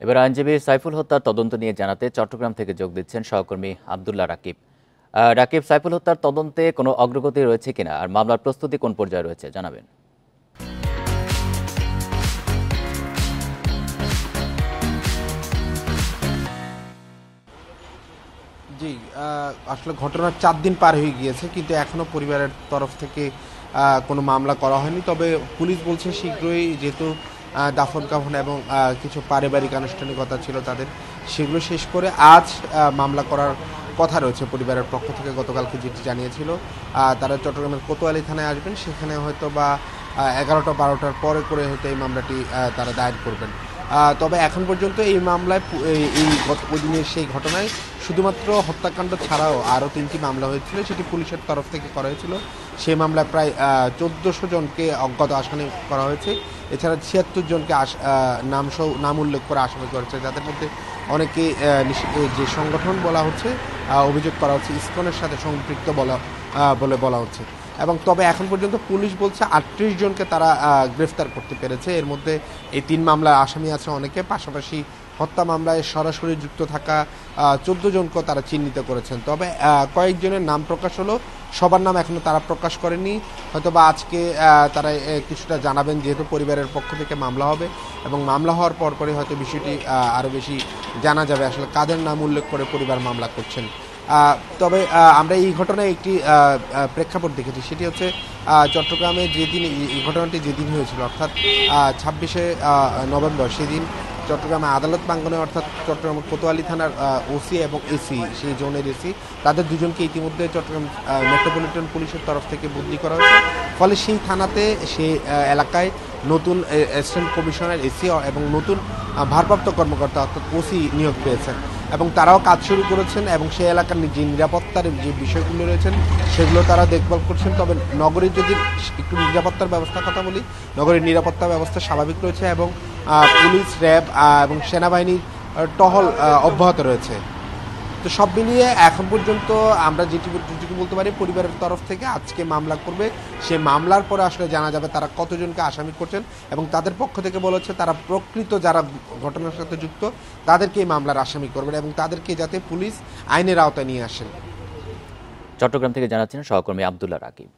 এবার আইনজীবী সাইফুল হত্যার তদন্ত নিয়ে জানাতে চট্টগ্রাম থেকে যোগ দিচ্ছেন সহকর্মী আব্দুল্লাহ রাকিব। রাকিব, সাইফুল হত্যার তদন্তে কোনো অগ্রগতি রয়েছে কিনা আর মামলার প্রস্তুতি কোন পর্যায়ে রয়েছে জানাবেন। জি, আসলে ঘটনার ৪ দিন পার হয়ে গিয়েছে, কিন্তু এখনো পরিবারের তরফ থেকে কোনো মামলা করা হয়নি। তবে পুলিশ বলছে শীঘ্রই, যেহেতু দাফন কাফন এবং কিছু পারিবারিক আনুষ্ঠানিকতা ছিল তাদের, সেগুলো শেষ করে আজ মামলা করার কথা রয়েছে পরিবারের পক্ষ থেকে। গতকালকে যেটি জানিয়েছিল, তারা চট্টগ্রামের কোতোয়ালি থানায় আসবেন, সেখানে হয়তো বা ১১টা-১২টার পরে করে হয়তো এই মামলাটি তারা দায়ের করবেন। তবে এখন পর্যন্ত এই মামলায় ওই দিনের সেই ঘটনায় শুধুমাত্র হত্যাকাণ্ড ছাড়াও আরও ৩টি মামলা হয়েছিল, সেটি পুলিশের তরফ থেকে করা হয়েছিল। সেই মামলায় প্রায় ১৪০০ জনকে অজ্ঞাত আসামি করা হয়েছে। এছাড়া ৭৬ জনকে নাম উল্লেখ করে আসামি করা হয়েছে, যাদের মধ্যে অনেকে যে সংগঠন বলা হচ্ছে, অভিযোগ করা হচ্ছে ইসকনের সাথে সম্পৃক্ত বলে বলা হচ্ছে। এবং তবে এখন পর্যন্ত পুলিশ বলছে ৩৮ জনকে তারা গ্রেফতার করতে পেরেছে। এর মধ্যে এই ৩ মামলার আসামি আছে অনেকে, পাশাপাশি হত্যা মামলায় সরাসরি যুক্ত থাকা ১৪ জনকেও তারা চিহ্নিত করেছেন। তবে কয়েকজনের নাম প্রকাশ হলো, সবার নাম এখনো তারা প্রকাশ করেনি। হয়তোবা আজকে তারা কিছুটা জানাবেন, যেহেতু পরিবারের পক্ষ থেকে মামলা হবে এবং মামলা হওয়ার পরপরই হয়তো বিষয়টি আরও বেশি জানা যাবে আসলে কাদের নাম উল্লেখ করে পরিবার মামলা করছেন। তবে আমরা এই ঘটনায় একটি প্রেক্ষাপট দেখেছি, সেটি হচ্ছে চট্টগ্রামে যেদিন এই ঘটনাটি যেদিন হয়েছিল, অর্থাৎ ২৬শে নভেম্বর, সেদিন চট্টগ্রামে আদালত প্রাঙ্গণে, অর্থাৎ চট্টগ্রাম কোতোয়ালি থানার ওসি এবং এসি, সেই জোনের এসি, তাদের দুজনকে ইতিমধ্যে চট্টগ্রাম মেট্রোপলিটন পুলিশের তরফ থেকে বদলি করা হয়েছে। ফলে সেই থানাতে, সেই এলাকায় নতুন অ্যাসিস্ট্যান্ট কমিশনার এসি এবং নতুন ভারপ্রাপ্ত কর্মকর্তা অর্থাৎ ওসি নিয়োগ পেয়েছেন এবং তারাও কাজ শুরু করেছেন এবং সেই এলাকার যে নিরাপত্তার যে বিষয়গুলো রয়েছেন সেগুলো তারা দেখভাল করছেন। তবে নগরীর যদি একটু নিরাপত্তার ব্যবস্থার কথা বলি, নগরীর নিরাপত্তা ব্যবস্থা স্বাভাবিক রয়েছে এবং পুলিশ, র্যাব এবং সেনাবাহিনীর টহল অব্যাহত রয়েছে। তো সব মিলিয়ে এখন পর্যন্ত আমরা যেটুকু বলতে পারি, পরিবারের তরফ থেকে আজকে মামলা করবে, সে মামলার পরে আসলে জানা যাবে তারা কতজনকে আসামি করছেন এবং তাদের পক্ষ থেকে বলেছে তারা প্রকৃত যারা ঘটনার সাথে যুক্ত তাদেরকে এই মামলার আসামি করবেন এবং তাদেরকে যাতে পুলিশ আইনের আওতায় নিয়ে আসেন। চট্টগ্রাম থেকে জানাচ্ছেন সহকর্মী আব্দুল্লাহ রাকিব।